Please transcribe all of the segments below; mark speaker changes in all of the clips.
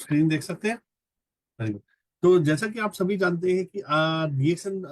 Speaker 1: Screen देख सकते हैं? Very good. तो जैसा कि आप सभी जानते हैं कि डीएक्सन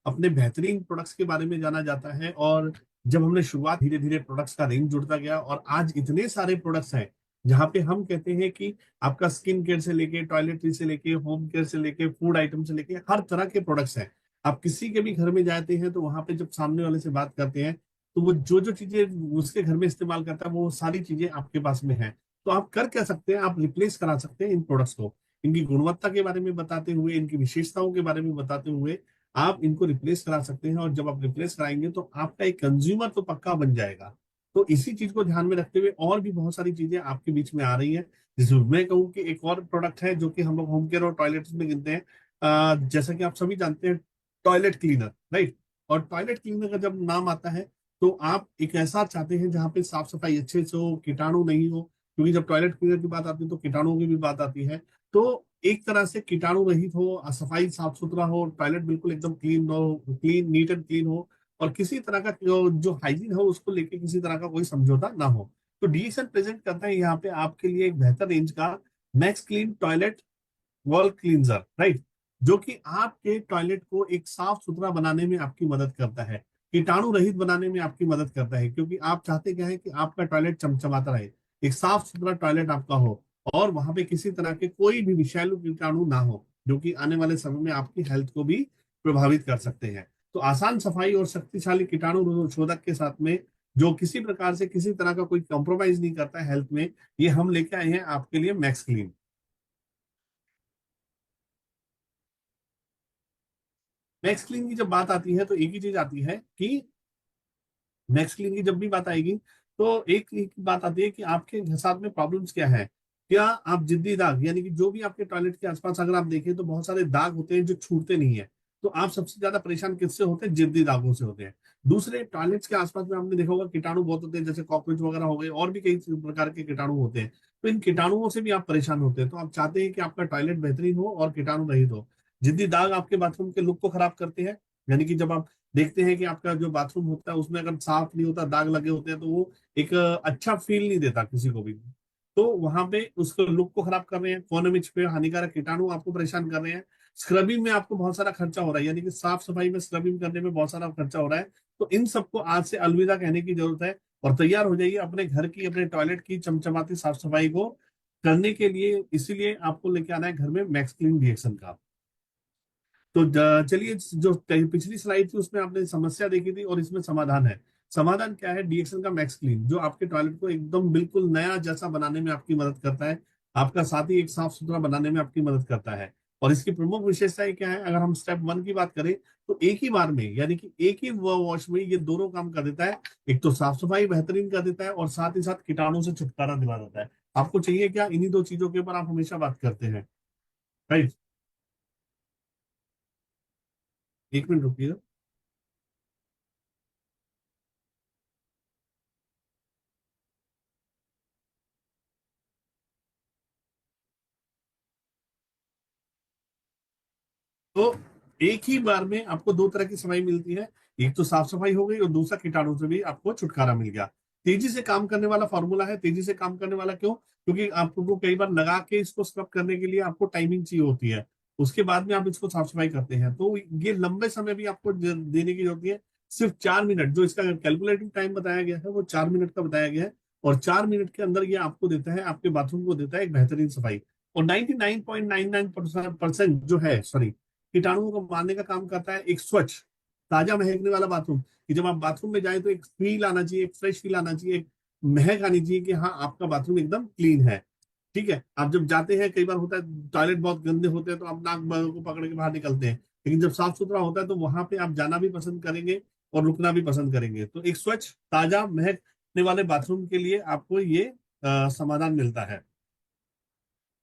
Speaker 1: अपने बेहतरीन प्रोडक्ट्स के बारे में जाना जाता है, और जब हमने शुरुआत, धीरे धीरे प्रोडक्ट्स का रेंज जुड़ता गया और आज इतने सारे प्रोडक्ट्स हैं जहाँ पे हम कहते हैं कि आपका स्किन केयर से लेके, टॉयलेटरी से लेके, होम केयर से लेके, फूड आइटम से लेके हर तरह के प्रोडक्ट्स हैं। आप किसी के भी घर में जाते हैं तो वहां पे जब सामने वाले से बात करते हैं तो वो जो जो चीजें उसके घर में इस्तेमाल करता है वो सारी चीजें आपके पास में है। तो आप कर क्या सकते हैं, आप रिप्लेस करा सकते हैं इन प्रोडक्ट्स को। इनकी गुणवत्ता के बारे में बताते हुए, इनकी विशेषताओं के बारे में बताते हुए आप इनको रिप्लेस करा सकते हैं। और जब आप रिप्लेस कराएंगे तो आपका एक कंज्यूमर तो पक्का बन जाएगा। तो इसी चीज को ध्यान में रखते हुए और भी बहुत सारी चीजें आपके बीच में आ रही हैं। जिसमें मैं कहूँ कि एक और प्रोडक्ट है जो कि हम लोग होम केयर और टॉयलेट्स में गिनते हैं। जैसा कि आप सभी जानते हैं, टॉयलेट क्लीनर, राइट। और टॉयलेट क्लीनर का जब नाम आता है तो आप एक ऐसा चाहते हैं जहाँ पे साफ सफाई अच्छे से हो, कीटाणु नहीं हो। क्योंकि जब टॉयलेट क्लीनर की बात आती है तो कीटाणुओं की भी बात आती है। तो एक तरह से कीटाणु रहित हो, सफाई साफ सुथरा हो, टॉयलेट बिल्कुल एकदम क्लीन हो, क्लीन, नीट एंड क्लीन हो, और किसी तरह का जो हाइजीन हो उसको लेके किसी तरह का कोई समझौता ना हो। तो डीएक्सएल प्रेजेंट करता है यहाँ पे आपके लिए एक बेहतर रेंज का max clean toilet wall cleanser, right. जो कि आपके टॉयलेट को एक साफ सुथरा बनाने में आपकी मदद करता है, कीटाणु रहित बनाने में आपकी मदद करता है। क्योंकि आप चाहते क्या है कि आपका टॉयलेट चमचमाता रहे, एक साफ सुथरा टॉयलेट आपका हो, और वहां पे किसी तरह के कोई भी विषैलु कीटाणु ना हो जो कि आने वाले समय में आपकी हेल्थ को भी प्रभावित कर सकते हैं। तो आसान सफाई और शक्तिशाली कीटाणु शोधक के साथ में, जो किसी प्रकार से किसी तरह का कोई कॉम्प्रोमाइज नहीं करता है हेल्थ में, ये हम लेके आए हैं आपके लिए मैक्स क्लीन। मैक्स क्लीन की जब बात आती है तो एक ही चीज आती है कि मैक्स क्लीन की जब भी बात आएगी तो एक बात आती है कि आपके साथ में प्रॉब्लम्स क्या है। क्या आप जिद्दी दाग, यानी कि जो भी आपके टॉयलेट के आसपास अगर आप देखें तो बहुत सारे दाग होते हैं जो छूटते नहीं है। तो आप सबसे ज्यादा परेशान किससे होते हैं? जिद्दी दागों से होते हैं। दूसरे, टॉयलेट्स के आसपास में आपने देखा होगा कीटाणु बहुत होते हैं, जैसे कॉकरोच वगैरह हो गए, और भी कई प्रकार के कीटाणु होते हैं। तो इन कीटाणुओं से भी आप परेशान होते हैं। तो आप चाहते हैं कि आपका टॉयलेट बेहतरीन हो और कीटाणु रहित हो। जिद्दी दाग आपके बाथरूम के लुक को खराब करते हैं। यानी कि जब आप देखते हैं कि आपका जो बाथरूम होता है उसमें अगर साफ नहीं होता, दाग लगे होते हैं, तो वो एक अच्छा फील नहीं देता किसी को भी। तो वहां पे उसके लुक को खराब कर रहे हैं, फोनमिच पे हानिकारक कीटाणु आपको परेशान कर रहे हैं। स्क्रबिंग में आपको बहुत सारा खर्चा हो रहा है, यानी कि साफ सफाई में स्क्रबिंग करने में बहुत सारा खर्चा हो रहा है। तो इन सबको आज से अलविदा कहने की जरूरत है, और तैयार हो जाइए अपने घर की, अपने टॉयलेट की चमचमाती साफ सफाई को करने के लिए। इसीलिए आपको लेके आना है घर में मैक्स क्लीन रिएक्शन का। तो चलिए, जो पिछली स्लाइड थी उसमें आपने समस्या देखी थी और इसमें समाधान है। समाधान क्या है? डीएक्सन का मैक्स क्लीन, जो आपके टॉयलेट को एकदम बिल्कुल नया जैसा बनाने में आपकी मदद करता है, आपका साथ ही एक साफ सुथरा बनाने में आपकी मदद करता है। और इसकी प्रमुख विशेषताएं क्या है? अगर हम स्टेप 1 की बात करें तो एक ही बार में, यानी कि एक ही वॉश में ये दोनों काम कर देता है। एक तो साफ सफाई बेहतरीन कर देता है और साथ ही साथ कीटाणु से छुटकारा दिला देता है। आपको चाहिए क्या? इन्हीं दो चीजों के ऊपर आप हमेशा बात करते हैं, राइट। एक मिनट रुकिए। तो एक ही बार में आपको दो तरह की सफाई मिलती है। एक तो साफ सफाई हो गई और दूसरा कीटाणु से भी आपको छुटकारा मिल गया। तेजी से काम करने वाला फॉर्मूला है। तेजी से काम करने वाला क्यों? क्योंकि आपको कई बार लगा के इसको स्क्रब करने के लिए आपको टाइमिंग चाहिए होती है। उसके बाद में आप इसको साफ सफाई करते हैं तो ये लंबे समय भी आपको देने की जरूरत है। सिर्फ 4 मिनट, जो इसका कैलकुलेटिव टाइम बताया गया है वो 4 मिनट का बताया गया है। और 4 मिनट के अंदर ये आपको देता है, आपके बाथरूम को देता है एक बेहतरीन सफाई। और 99.99% जो है, सॉरी, कीटाणुओं को मारने का काम करता है एक स्वच्छ, ताजा महकने वाला बाथरूम। कि जब आप बाथरूम में जाए तो एक फील आना चाहिए, एक फ्रेश फील आना चाहिए, एक महक आनी चाहिए कि हाँ आपका बाथरूम एकदम क्लीन है। ठीक है। आप जब जाते हैं, कई बार होता है टॉयलेट बहुत गंदे होते हैं तो आप नाक को पकड़ के बाहर निकलते हैं, लेकिन जब साफ सुथरा होता है तो वहां पे आप जाना भी पसंद करेंगे और रुकना भी पसंद करेंगे। तो एक स्वच्छ, ताजा, महकने वाले बाथरूम के लिए आपको ये समाधान मिलता है।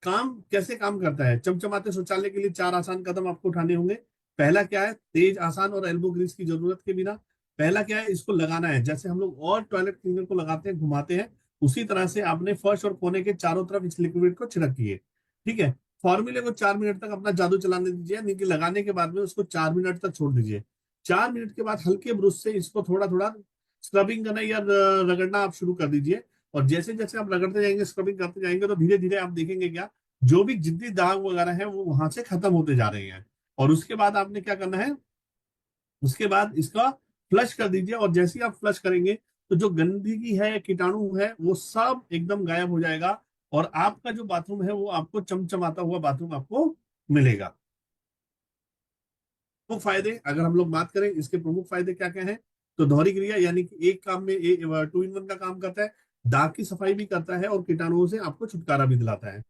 Speaker 1: काम कैसे काम करता है? चमचमाते शौचालय के लिए 4 आसान कदम आपको उठाने होंगे। पहला क्या है? तेज, आसान और एल्बो ग्रीस की जरूरत के बिना। पहला क्या है? इसको लगाना है, जैसे हम लोग और टॉयलेट क्लीनर को लगाते हैं, घुमाते हैं, उसी तरह से आपने फर्श और कोने के चारों तरफ इस लिक्विड को छिड़किए। ठीक है। फॉर्मूले को 4 मिनट तक अपना जादू चलाने दीजिए, यानी कि लगाने के बाद में उसको 4 मिनट तक छोड़ दीजिए। 4 मिनट के बाद हल्के ब्रश से इसको थोड़ा थोड़ा स्क्रबिंग करना या रगड़ना आप शुरू कर दीजिए। और जैसे जैसे आप रगड़ते जाएंगे, स्क्रबिंग करते जाएंगे, तो धीरे धीरे आप देखेंगे क्या, जो भी जितनी दाग वगैरह है वो वहां से खत्म होते जा रहे हैं। और उसके बाद आपने क्या करना है, उसके बाद इसका फ्लश कर दीजिए, और जैसे ही आप फ्लश करेंगे तो जो गंदगी है, कीटाणु है, वो सब एकदम गायब हो जाएगा, और आपका जो बाथरूम है वो आपको चमचमाता हुआ बाथरूम आपको मिलेगा। प्रमुख फायदे अगर हम लोग बात करें, इसके प्रमुख फायदे क्या क्या हैं, तो दोहरी क्रिया यानी कि एक काम में 2 in 1 का काम करता है, दाग की सफाई भी करता है और कीटाणुओं से आपको छुटकारा भी दिलाता है।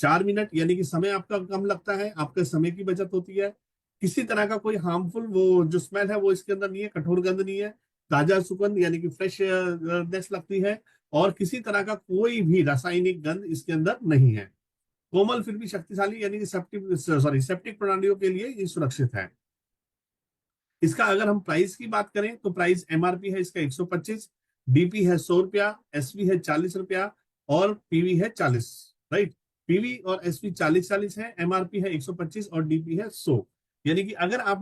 Speaker 1: 4 मिनट यानी कि समय आपका कम लगता है, आपके समय की बचत होती है। किसी तरह का कोई हार्मफुल वो जो स्मेल है वो इसके अंदर नहीं है, कठोर गंध नहीं है, ताजा सुगंध यानी कि फ्रेशनेस लगती है, और किसी तरह का कोई भी रासायनिक गंध इसके अंदर नहीं है। कोमल फिर भी शक्तिशाली यानी कि सेप्टिक प्रणालियों के लिए ये सुरक्षित है। इसका अगर हम प्राइस की बात करें तो प्राइस एमआरपी है इसका 125, डीपी है 100 रुपया, एसपी है 40 रुपया, और पीवी है 40। राइट, पीवी और एसपी 40 40 है, एमआरपी है 125 और डीपी है 100। यानी कि अगर आप